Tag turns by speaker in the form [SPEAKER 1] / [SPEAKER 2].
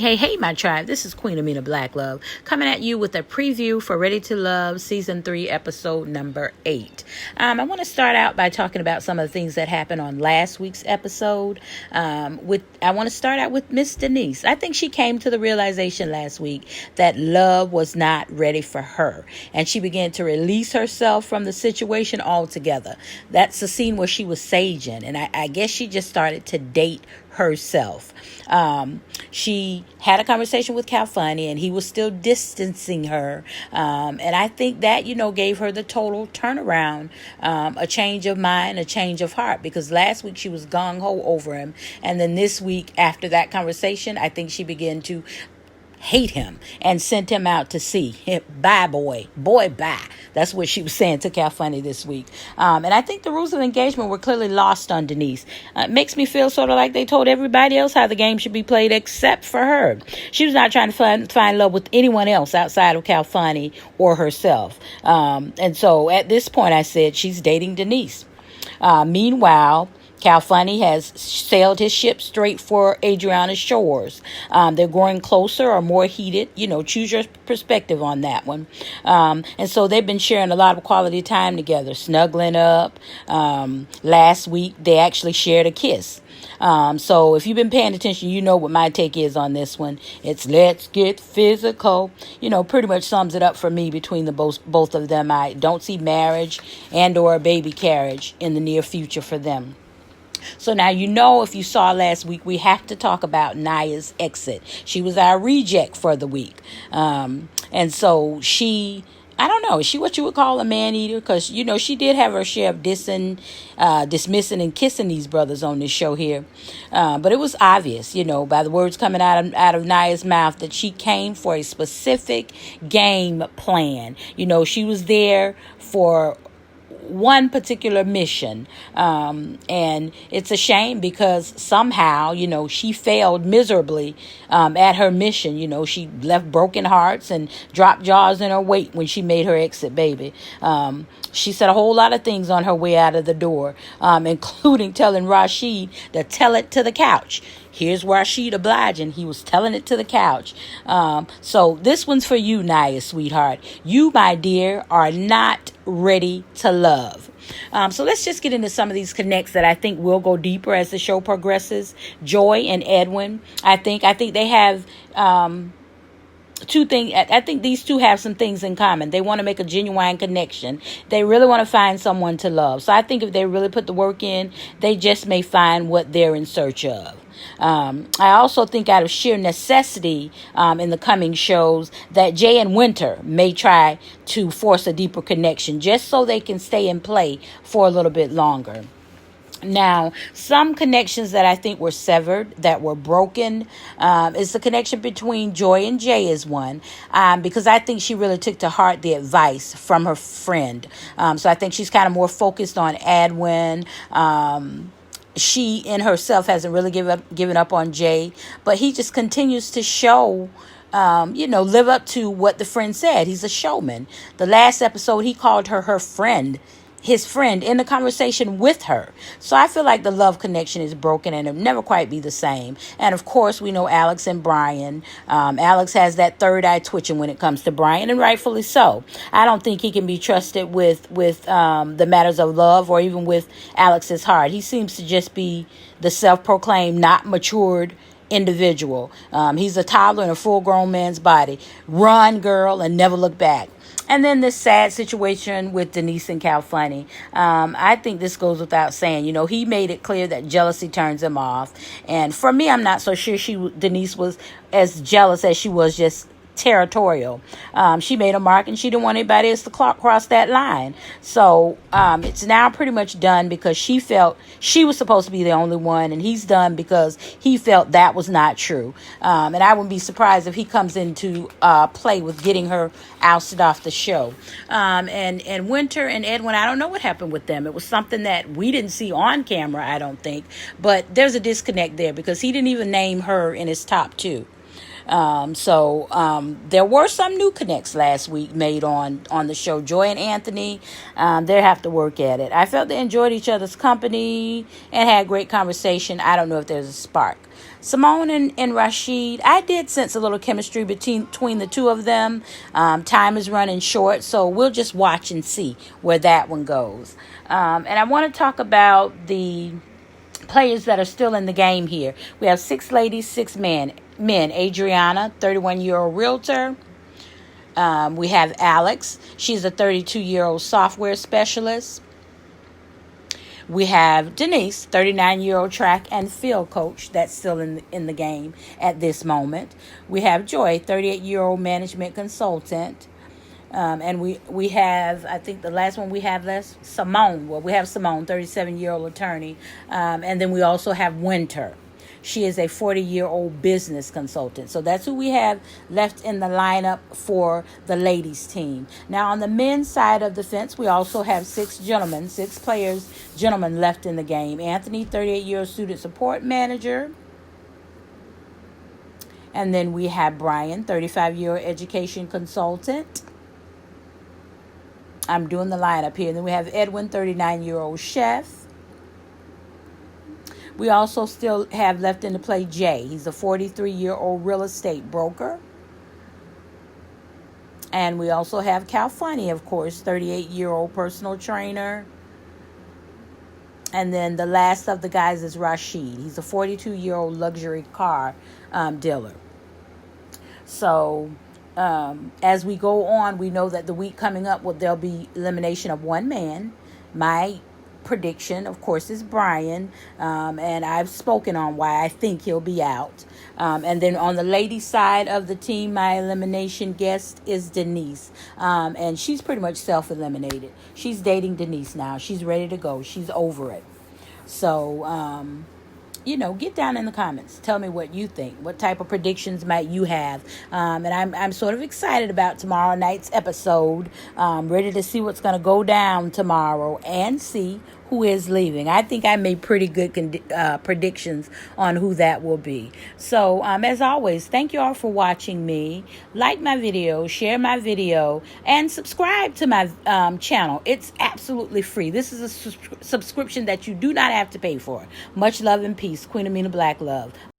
[SPEAKER 1] Hey, my tribe. This is Queen Amina Black Love coming at you with a preview for Ready to Love Season 3, Episode number 8. I want to start out by talking about some of the things that happened on last week's episode. I want to start out with Miss Denise. I think she came to the realization last week that love was not ready for her. And she began to release herself from the situation altogether. That's the scene where she was saging. And I guess she just started to date herself. She had a conversation with Cal Funny and he was still distancing her. And I think that, gave her the total turnaround, a change of mind, a change of heart, because last week she was gung-ho over him. And then this week after that conversation, I think she began to hate him and sent him out to sea. Bye, boy, bye. That's what she was saying to Cal Funny this week. And I think the rules of engagement were clearly lost on Denise. It makes me feel sort of like they told everybody else how the game should be played except for her. She was not trying to find love with anyone else outside of Cal Funny or herself. And so at this point, I said she's dating Denise. Meanwhile, Cal Funny has sailed his ship straight for Adriana's shores. They're growing closer or more heated. Choose your perspective on that one. And so they've been sharing a lot of quality time together, snuggling up. Last week, they actually shared a kiss. So if you've been paying attention, you know what my take is on this one. It's let's get physical. Pretty much sums it up for me between the both of them. I don't see marriage and or a baby carriage in the near future for them. So now, if you saw last week, we have to talk about Naya's exit. She was our reject for the week. And so she, I don't know, is she what you would call a man-eater? Because, she did have her share of dismissing and kissing these brothers on this show here. But it was obvious, by the words coming out of Naya's mouth that she came for a specific game plan. She was there for one particular mission, and it's a shame because somehow she failed miserably at her mission. She left broken hearts and dropped jaws in her wake when she made her exit, baby. She said a whole lot of things on her way out of the door, including telling Rashid to tell it to the couch. Here's Rashid obliging. He was telling it to the couch. So this one's for you, Naya, sweetheart. You, my dear, are not ready to love. So let's just get into some of these connects that I think will go deeper as the show progresses. Joy and Edwin. I think they have two things. I think these two have some things in common. They want to make a genuine connection. They really want to find someone to love. So I think if they really put the work in, they just may find what they're in search of. I also think out of sheer necessity in the coming shows that Jay and Winter may try to force a deeper connection just so they can stay in play for a little bit longer. Now, some connections that I think were severed, that were broken, is the connection between Joy and Jay is one, because I think she really took to heart the advice from her friend. So I think she's kind of more focused on Edwin. She in herself hasn't really given up on Jay, but he just continues to show, live up to what the friend said. He's a showman. The last episode, he called her friend, his friend, in the conversation with her. So I feel like the love connection is broken and it'll never quite be the same. And of course, we know Alex and Brian. Alex has that third eye twitching when it comes to Brian, and rightfully so. I don't think he can be trusted with the matters of love or even with Alex's heart. He seems to just be the self-proclaimed not matured individual. He's a toddler in a full-grown man's body. Run, girl, and never look back. And then this sad situation with Denise and Cal Funny. I think this goes without saying. He made it clear that jealousy turns him off. And for me, I'm not so sure Denise was as jealous as she was just territorial. She made a mark and she didn't want anybody else to cross that line. So it's now pretty much done because she felt she was supposed to be the only one, and he's done because he felt that was not true. And I wouldn't be surprised if he comes into play with getting her ousted off the show. And Winter and Edwin, I don't know what happened with them. It was something that we didn't see on camera, I don't think. But there's a disconnect there because he didn't even name her in his top two. There were some new connects last week made on the show. Joy and Anthony, they have to work at it. I felt they enjoyed each other's company and had great conversation. I don't know if there's a spark. Simone and Rashid, I did sense a little chemistry between the two of them. Time is running short, so we'll just watch and see where that one goes. And I want to talk about the players that are still in the game here. We have 6 ladies, 6 men. Adriana, 31-year-old realtor. We have Alex. She's a 32-year-old software specialist. We have Denise, 39-year-old track and field coach that's still in the game at this moment. We have Joy, 38-year-old management consultant. And we have, I think the last one we have Simone. Well, we have Simone, 37-year-old attorney. And then we also have Winter. She is a 40-year-old business consultant. So that's who we have left in the lineup for the ladies team. Now, on the men's side of the fence, we also have 6 gentlemen left in the game. Anthony, 38-year-old student support manager. And then we have Brian, 35-year-old education consultant. I'm doing the lineup here. And then we have Edwin, 39-year-old chef. We also still have left in the play Jay. He's a 43-year-old real estate broker. And we also have Cal Funny, of course, 38-year-old personal trainer. And then the last of the guys is Rashid. He's a 42-year-old luxury car dealer. So as we go on, we know that the week coming up, there'll be elimination of 1 man. My prediction, of course, is Brian, and I've spoken on why I think he'll be out. And then on the ladies' side of the team, my elimination guest is Denise, and she's pretty much self-eliminated. She's dating Denise now. She's ready to go. She's over it. So get down in the comments. Tell me what you think. What type of predictions might you have? And I'm sort of excited about tomorrow night's episode. Ready to see what's going to go down tomorrow and see who is leaving. I think I made pretty good predictions on who that will be. So, as always, thank you all for watching me. Like my video, share my video, and subscribe to my channel. It's absolutely free. This is a subscription that you do not have to pay for. Much love and peace. Queen Amina Black Love.